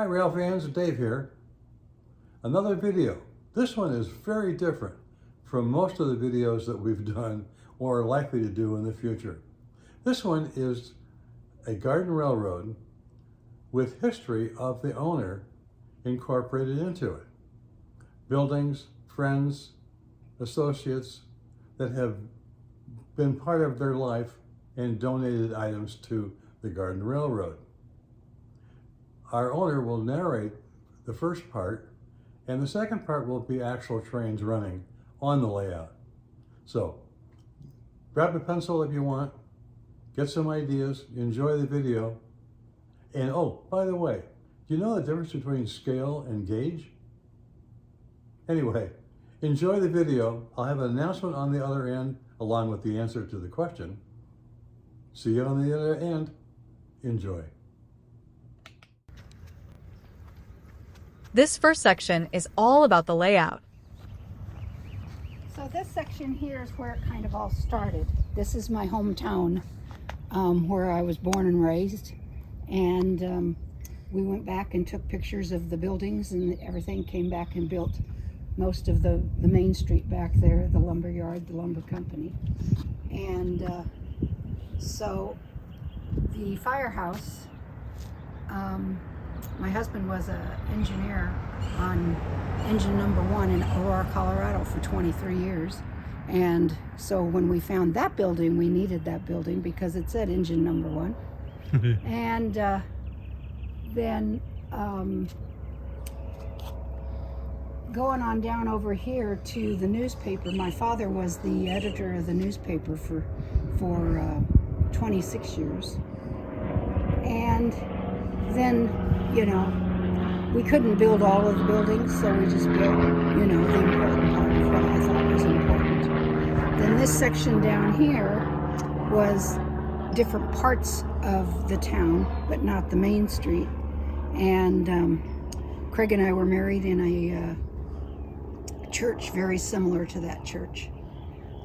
Hi rail fans, Dave here. Another video. This one is very different from most of the videos that we've done or are likely to do in the future. This one is a garden railroad with history of the owner incorporated into it. Buildings, friends, associates that have been part of their life and donated items to the garden railroad. Our owner will narrate the first part, and the second part will be actual trains running on the layout. So grab a pencil if you want, get some ideas, enjoy the video. And oh, by the way, do you know the difference between scale and gauge? Anyway, enjoy the video. I'll have an announcement on the other end along with the answer to the question. See you on the other end. Enjoy. This first section is all about the layout. So this section here is where it kind of all started. This is my hometown where I was born and raised. And we went back and took pictures of the buildings and everything, came back and built most of the main street back there, the lumber yard, the lumber company. And so the firehouse, my husband was an engineer on engine number 1 in Aurora, Colorado for 23 years. And so when we found that building, we needed that building because it said engine number 1. And then going on down over here to the newspaper, my father was the editor of the newspaper for 26 years. And then, you know, we couldn't build all of the buildings, so we just built, you know, the important part of what I thought was important. Then this section down here was different parts of the town, but not the main street. And Craig and I were married in a church very similar to that church.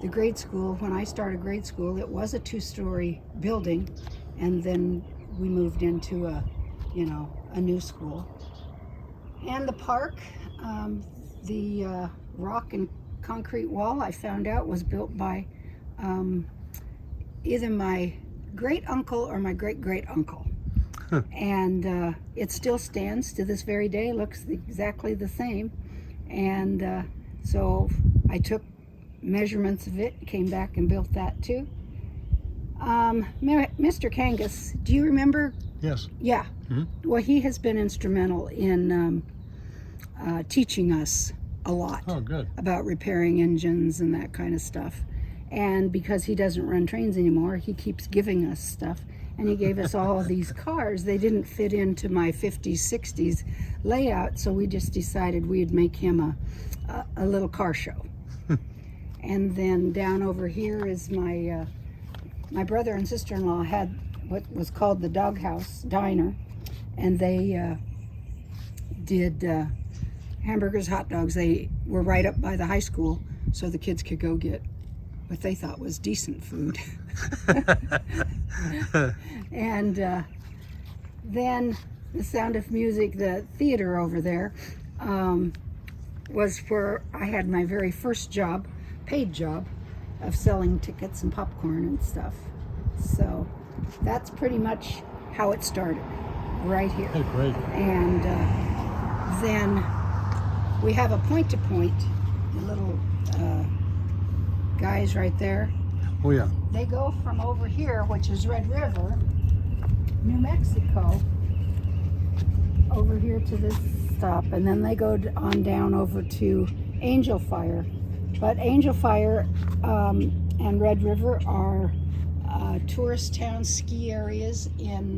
The grade school, when I started grade school, it was a 2-story building, and then we moved into a new school. And the park, the rock and concrete wall, I found out was built by either my great uncle or my great great uncle. And it still stands to this very day, looks exactly the same. And so I took measurements of it, came back and built that too. Mr. Kangas, do you remember? Yes. Yeah. Mm-hmm. Well, he has been instrumental in teaching us a lot. Oh, good. About repairing engines and that kind of stuff. And because he doesn't run trains anymore, he keeps giving us stuff. And he gave us all of these cars. They didn't fit into my 50s, 60s layout, so we just decided we'd make him a little car show. And then down over here is my brother and sister-in-law had what was called the Doghouse Diner, and they did hamburgers, hot dogs. They were right up by the high school, so the kids could go get what they thought was decent food. And then the Sound of Music, the theater over there, was where I had my very first job, paid job, of selling tickets and popcorn and stuff. So that's pretty much how it started, right here. Oh, great. And then we have a point-to-point, the little guys right there. Oh, yeah. They go from over here, which is Red River, New Mexico, over here to this stop, and then they go on down over to Angel Fire. But Angel Fire and Red River are tourist town ski areas in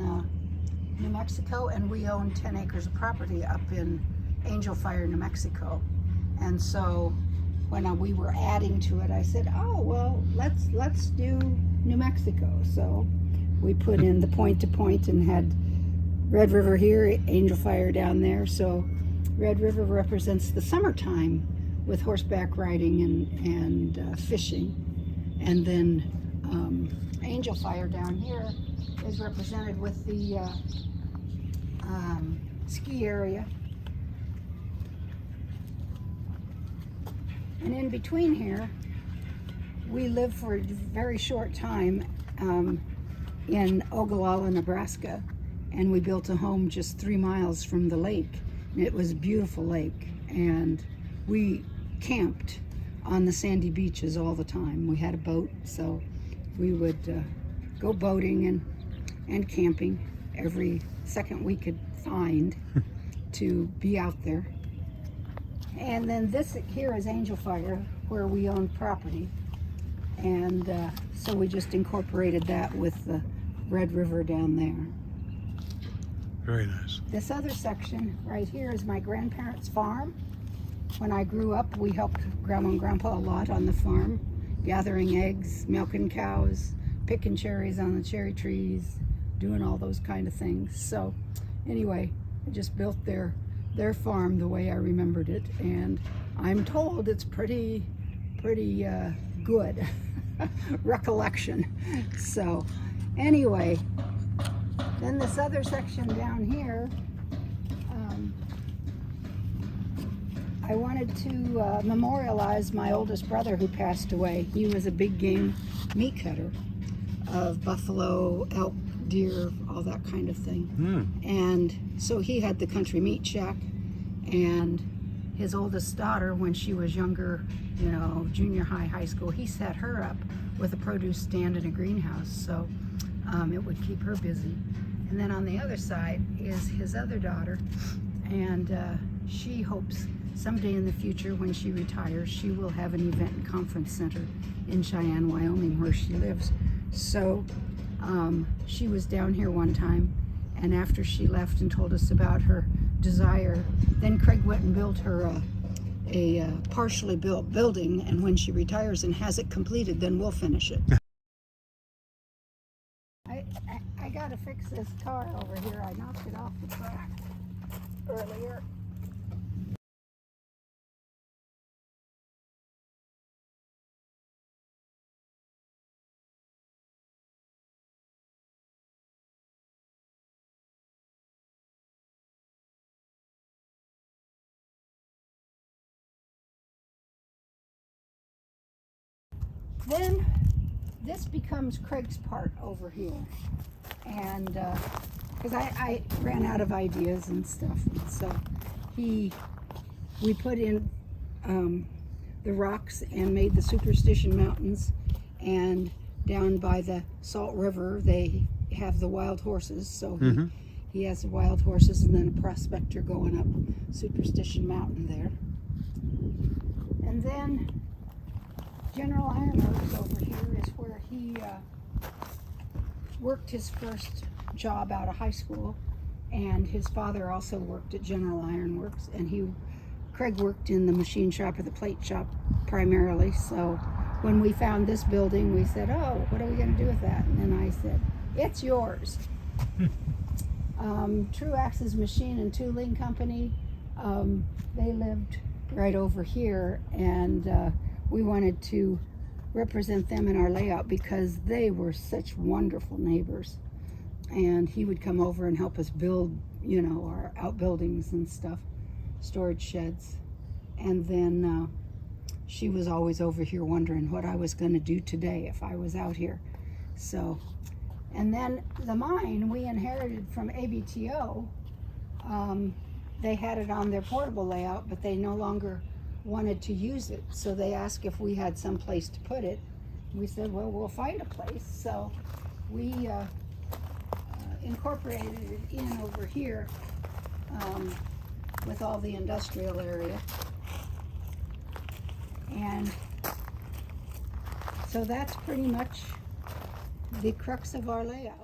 New Mexico, and we own 10 acres of property up in Angel Fire, New Mexico. And so when we were adding to it, I said, oh, well, let's do New Mexico. So we put in the point-to-point and had Red River here, Angel Fire down there. So Red River represents the summertime with horseback riding and fishing. And then Angel Fire down here is represented with the ski area. And in between here, we lived for a very short time in Ogallala, Nebraska, and we built a home just 3 miles from the lake. And it was a beautiful lake, and we camped on the sandy beaches all the time. We had a boat, so we would go boating and camping every second we could find to be out there. And then this here is Angel Fire, where we own property. And so we just incorporated that with the Red River down there. Very nice. This other section right here is my grandparents' farm. When I grew up, we helped Grandma and Grandpa a lot on the farm, gathering eggs, milking cows, picking cherries on the cherry trees, doing all those kind of things. So anyway, I just built their farm the way I remembered it, and I'm told it's pretty good recollection. So anyway, then this other section down here, I wanted to memorialize my oldest brother who passed away. He was a big game meat cutter of buffalo, elk, deer, all that kind of thing. And so he had the country meat shack, and his oldest daughter, when she was younger, you know, junior high, high school, he set her up with a produce stand and a greenhouse, so it would keep her busy. And then on the other side is his other daughter, and she hopes someday in the future, when she retires, she will have an event and conference center in Cheyenne, Wyoming, where she lives. So she was down here one time, and after she left and told us about her desire, then Craig went and built her a partially built building, and when she retires and has it completed, then we'll finish it. I gotta fix this car over here. I knocked it off the track earlier. Then this becomes Craig's part over here, and because I ran out of ideas and stuff, and so we put in the rocks and made the Superstition Mountains, and down by the Salt River they have the wild horses, so he has the wild horses, and then a prospector going up Superstition Mountain there. And then General Ironworks over here is where he worked his first job out of high school, and his father also worked at General Ironworks, and Craig worked in the machine shop or the plate shop primarily. So when we found this building, we said, oh, what are we going to do with that? And then I said, it's yours. Truax's Machine and Tooling Company, they lived right over here, and we wanted to represent them in our layout because they were such wonderful neighbors. And he would come over and help us build, you know, our outbuildings and stuff, storage sheds. And then she was always over here wondering what I was going to do today if I was out here. So, and then the mine we inherited from ABTO, they had it on their portable layout, but they no longer wanted to use it, so they asked if we had some place to put it. We said, well, we'll find a place. So we incorporated it in over here with all the industrial area, and so that's pretty much the crux of our layout.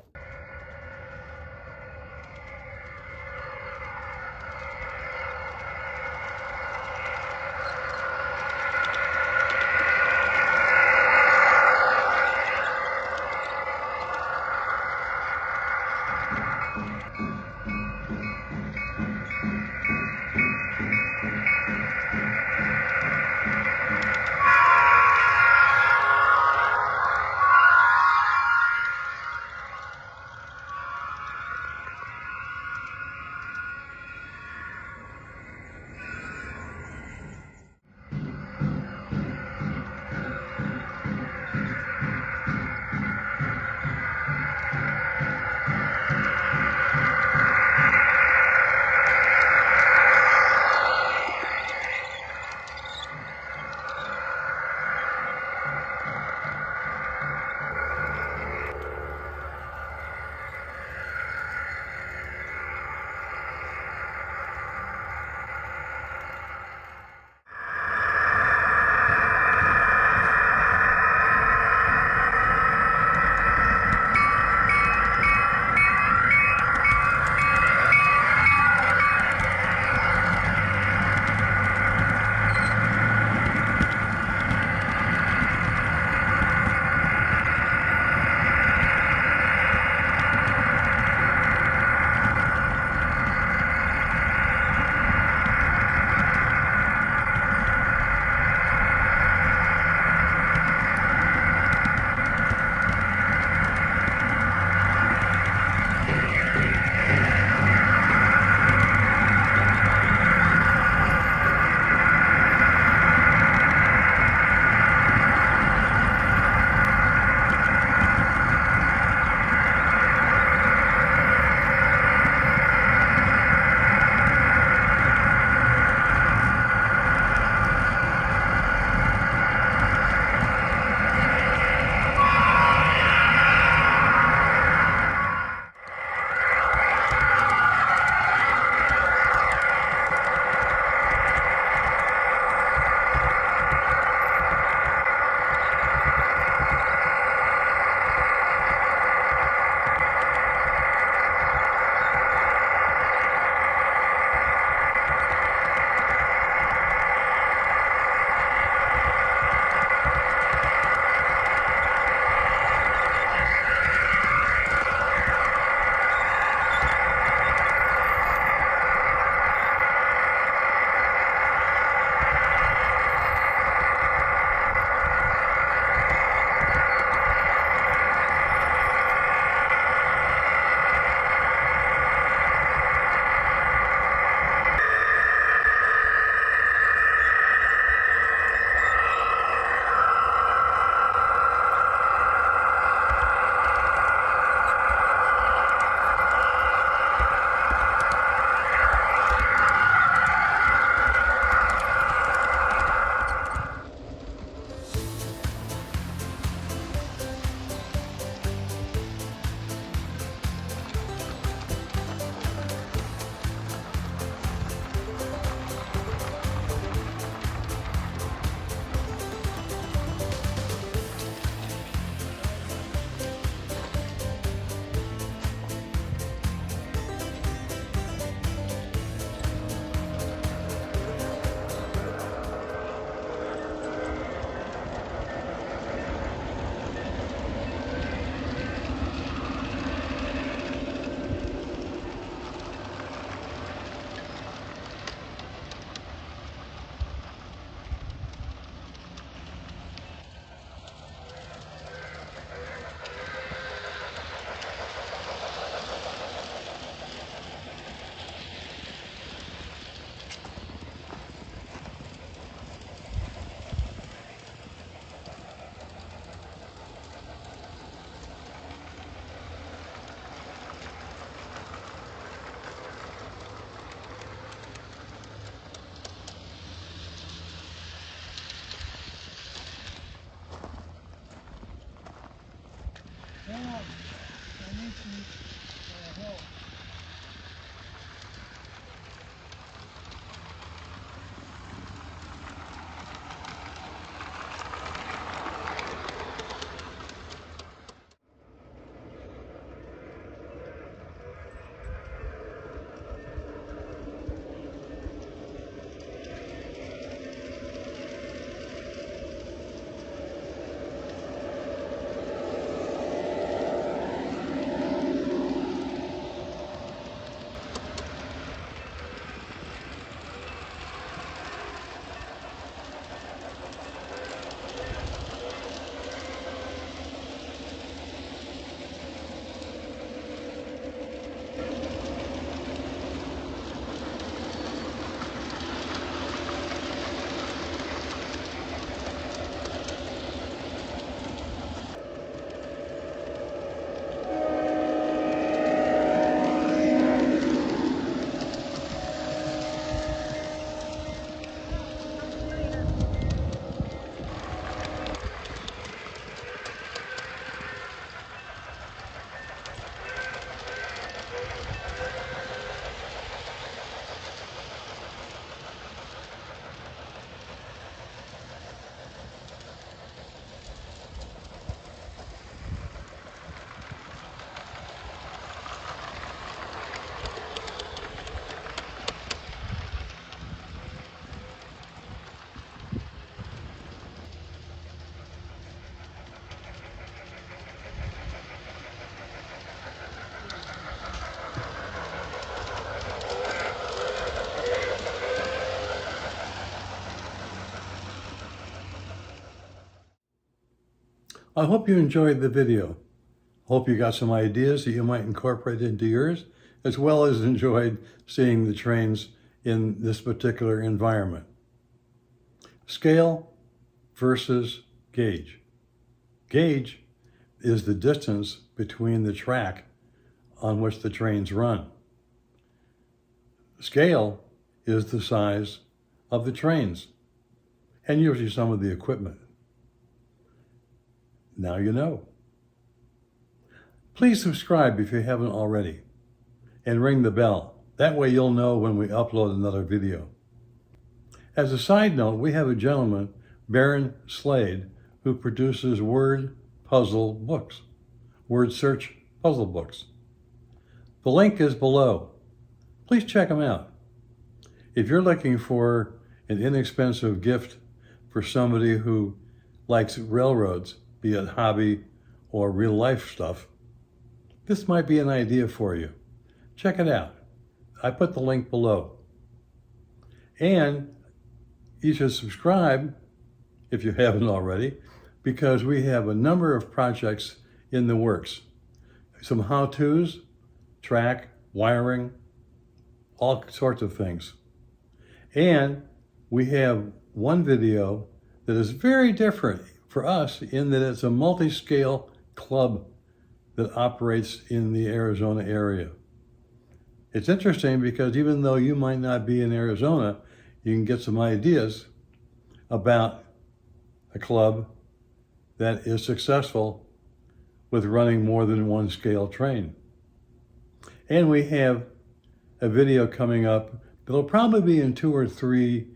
Now, I need some help. I hope you enjoyed the video. Hope you got some ideas that you might incorporate into yours, as well as enjoyed seeing the trains in this particular environment. Scale versus gauge. Gauge is the distance between the track on which the trains run. Scale is the size of the trains and usually some of the equipment. Now you know. Please subscribe if you haven't already and ring the bell. That way you'll know when we upload another video. As a side note, we have a gentleman, Baron Slade, who produces word puzzle books, word search puzzle books. The link is below. Please check them out. If you're looking for an inexpensive gift for somebody who likes railroads, be it hobby or real life stuff, this might be an idea for you. Check it out. I put the link below. And you should subscribe if you haven't already, because we have a number of projects in the works. Some how-tos, track, wiring, all sorts of things. And we have one video that is very different for us in that it's a multi-scale club that operates in the Arizona area. It's interesting because even though you might not be in Arizona, you can get some ideas about a club that is successful with running more than one scale train. And we have a video coming up that'll probably be in 2 or 3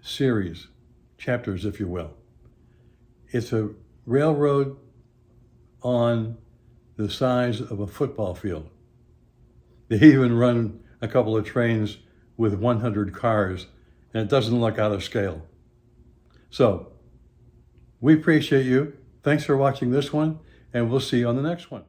series, chapters, if you will. It's a railroad on the size of a football field. They even run a couple of trains with 100 cars, and it doesn't look out of scale. So, we appreciate you. Thanks for watching this one, and we'll see you on the next one.